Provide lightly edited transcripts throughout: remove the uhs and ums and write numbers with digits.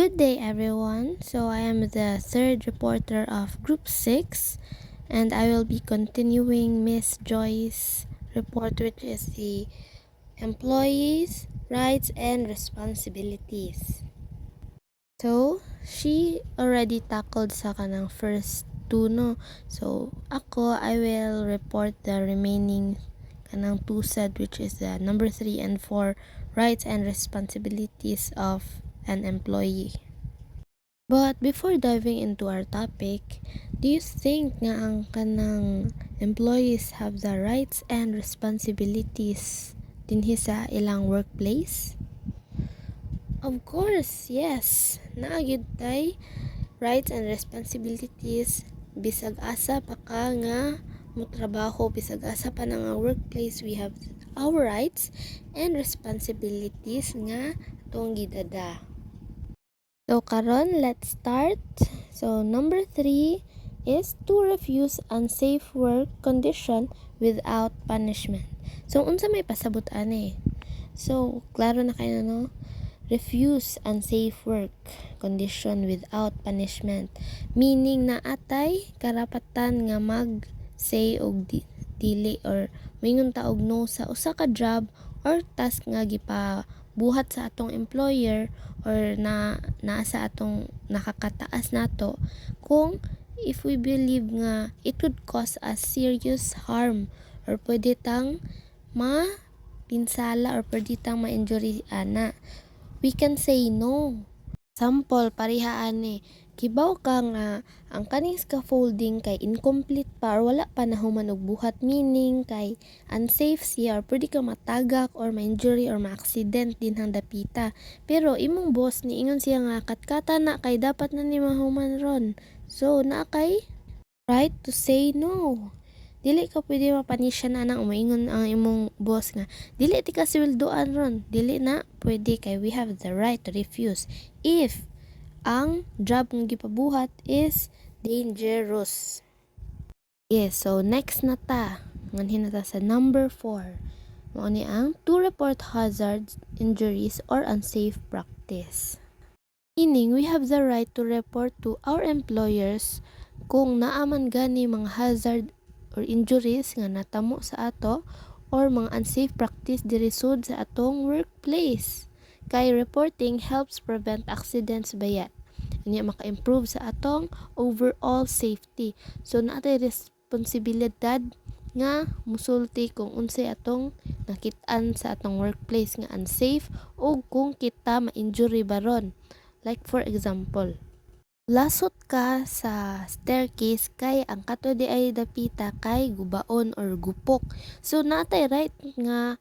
Good day, everyone. So, I am the third reporter of Group 6, and I will be continuing Miss Joy's report, which is the employees' rights and responsibilities. So, she already tackled sa kanang first two, no? So, I will report the remaining kanang two said, which is the number 3 and 4, rights and responsibilities of an employee. But before diving into our topic, do you think nga ang kanang employees have the rights and responsibilities dinhi sa ilang workplace? Of course, yes. Naagid tay rights and responsibilities bisag asa pa ka nga motrabaho, bisag asa pa na nga workplace, we have our rights and responsibilities nga atong gidada. So karon, let's start. So number 3 is to refuse unsafe work condition without punishment. So unsa may pasabot ani? So klaro na kayo, no? Refuse unsafe work condition without punishment, meaning na atay karapatan nga mag say og dili or mingon ta og no sa usa ka job or task nga buhat sa atong employer or naa sa atong nakakataas nato kung if we believe nga it would cause us serious harm or pwede tang pinsala or pwede tang ma-injury ana, we can say no. Sample, parihaan ni. Kibaw ka nga ang kaning scaffolding kay incomplete pa or wala pa nahuman og buhat, meaning kay unsafe siya or pwede ka matagak or ma-injury or ma-accident din hang dapita. Pero imong boss ni ingon siya nga katkata na kay dapat na ni mahuman ron. So naa kay right to say no. Dili ka pwede mapanisya na nang umaingon ang imong boss nga dili ti ka sweldoan ron. Dili na pwede kay we have the right to refuse if ang job nga gipabuhat is dangerous. Yes, so next na ta. Nganhin na ta sa number 4. Mao ni ang to report hazards, injuries or unsafe practice. Meaning, we have the right to report to our employers kung naaman gani mga hazard or injuries nga natamo sa ato or mga unsafe practice diri sud sa atong workplace. Kay reporting helps prevent accidents bayat. Unya maka-improve sa atong overall safety. So naatay responsibilidad nga musulti kung unsay atong nakit-an sa atong workplace nga unsafe o kung kita ma-injury baron. Like for example, lasot ka sa staircase kay ang kato di ay dapita kay gubaon or gupok. So natay right nga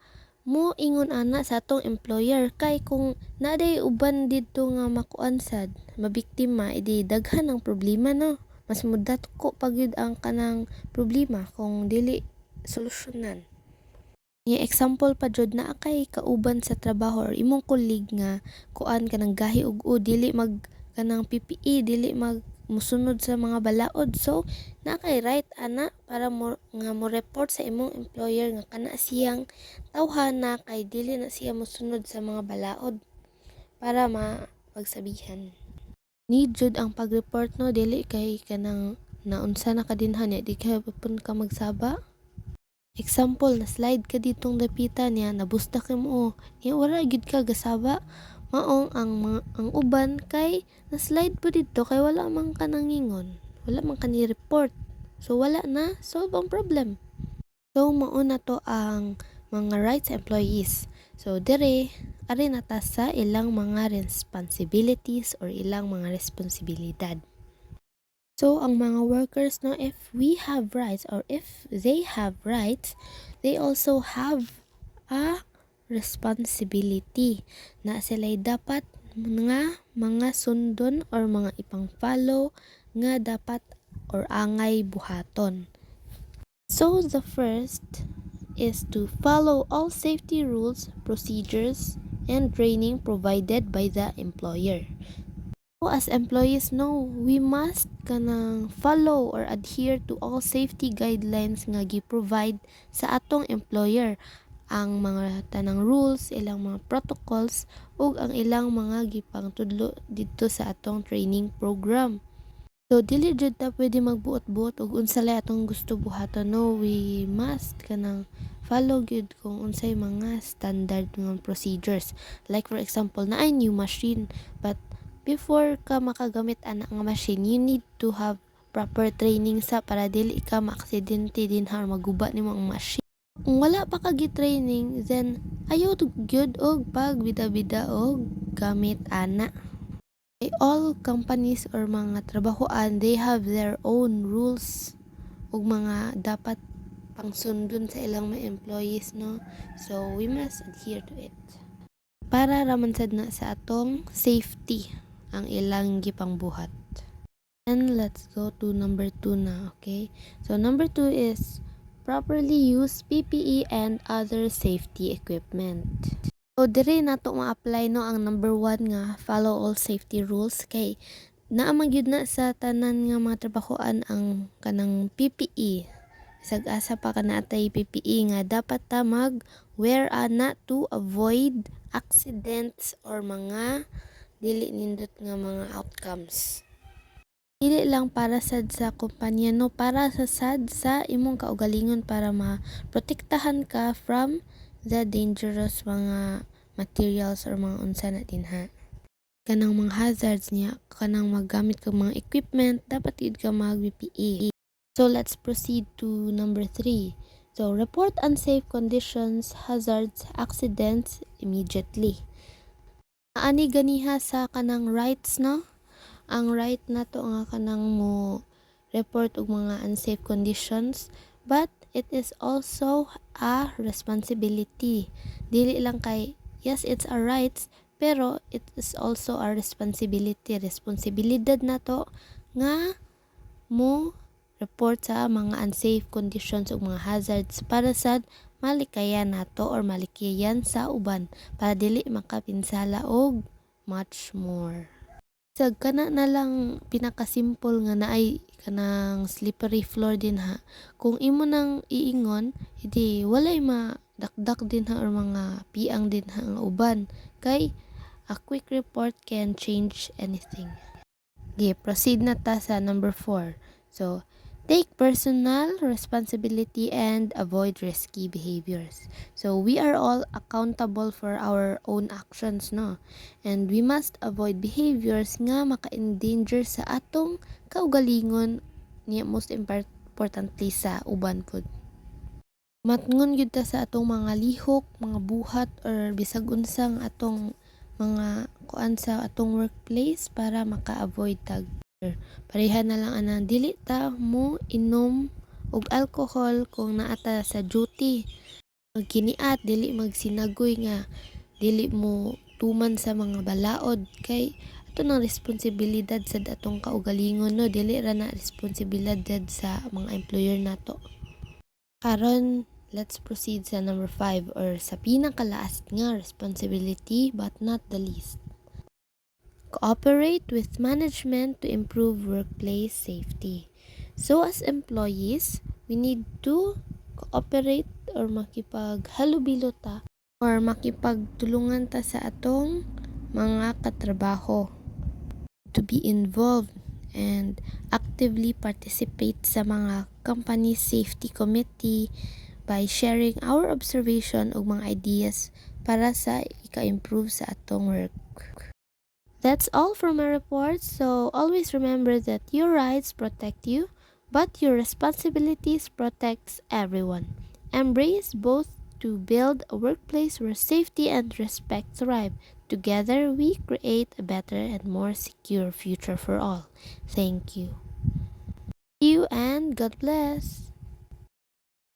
mo ingon ana sa atong employer kay kung naday uban didto nga makuansad, mabiktima, edi daghan ang problema, no? Mas mudat ko pagyud ang kanang problema kung dili solusyonan. Ni example pa jud na kay kauban sa trabaho or imong colleague nga kuan kanang gahi og dili mag kanang PPE, dili mag musunod sa mga balaod. So na kay right ana para mo report sa imong employer nga kana siyang tawhana kay dili na siya musunod sa mga balaod para mapagsabihan. Need jud ang pag-report, no? Dili kay kanang naunsa na kadinhan di kay pun ka magsaba. Example, na slide ka ditong dapita niya, nabusta ka mo, niya wala gid ka gasaba. Maong ang uban kay na slide po dito kay wala man ka nangingon, wala man ka ni report. So wala na solve ang problem. So mao na to ang mga rights employees. So dire ari na ta sa ilang mga responsibilities or ilang mga responsibilidad. So, ang mga workers, no, if we have rights or if they have rights, they also have a responsibility na sila'y dapat mga sundon or mga ipang-follow nga dapat or angay buhaton. So, the first is to follow all safety rules, procedures, and training provided by the employer. As employees, no, we must kanang follow or adhere to all safety guidelines nga gi-provide sa atong employer. ang mga tanang rules, ilang mga protocols ug ang ilang mga gipang tudlo didto sa atong training program. So dili jud ta pwede magbuot-buot og unsa lay atong gusto buhaton, no, we must kanang follow gyud kung unsay mga standard nga procedures. Like for example, na ay new machine, but before ka makagamit ana nga machine, you need to have proper training sa para dili ka maaksidente din or maguba nimo ang machine. Kung wala pa ka gi-training, then ayaw gyud og pagbida-bida og gamit ana. All companies or mga trabahoan, they have their own rules ug mga dapat pangsundon sa ilang mga employees, no? So we must adhere to it para raman sad na sa atong safety ang ilang gipangbuhat. And let's go to number 2 na, okay? So number 2 is properly use PPE and other safety equipment. So dire nato ma-apply, no, ang number 1 nga follow all safety rules kay naa man gyud na sa tanan nga mga trabahoan ang kanang PPE. Sag-asa pa kana atay PPE nga dapat ta mag-wear ana to avoid accidents or mga dili nindot nga mga outcomes. Dili lang para sad sa kumpanya, no, para sa sad sa imong kaugalingon para maprotektahan ka from the dangerous mga materials or mga unsa na dinha. Kanang mga hazards niya, kanang maggamit kang mga equipment, dapat yun ka mag-PPE. So let's proceed to number 3. So report unsafe conditions, hazards, accidents immediately. Ani ganiha sa kanang rights, no? Ang right nato nga kanang mo report og mga unsafe conditions, but it is also a responsibility. Dili lang kay, yes, it's a rights, pero it is also a responsibility. Responsibilidad nato nga mo report sa mga unsafe conditions ug mga hazards para sad malikayan nato or malikayan sa uban para dili makapinsala og much more. Sag kana na lang pinakasimple nga naay kanang slippery floor din ha. Kung imo nang iingon, hindi walay madakdak din ha or mga piang din ha ang uban. Kay a quick report can change anything. Okay, proceed na ta sa number 4. So, take personal responsibility and avoid risky behaviors. So, we are all accountable for our own actions, no? And we must avoid behaviors nga maka-endanger sa atong kaugalingon, niya most importantly sa uban pod. Matngon gyud ta sa atong mga lihok, mga buhat or bisag unsang atong mga kuan sa atong workplace para maka-avoid tag. Pareha na lang ana, dili ta mo inom og alcohol kung naa ta sa duty. Magkiniat, dili magsinagoy nga dili mo tuman sa mga balaod kay ato nang responsibilidad sa atong kaugalingon, no, dili ra na responsibilidad sa mga employer nato. Karon let's proceed sa number 5 or sa pinakalaast nga responsibility but not the least. Cooperate with management to improve workplace safety. So as employees, we need to cooperate or makipaghalubilo ta or makipagtulungan ta sa atong mga katrabaho to be involved and actively participate sa mga company safety committee by sharing our observation o mga ideas para sa ika-improve sa atong work. That's all from my report. So always remember that your rights protect you, but your responsibilities protects everyone. Embrace both to build a workplace where safety and respect thrive. Together, we create a better and more secure future for all. Thank you. See you and God bless.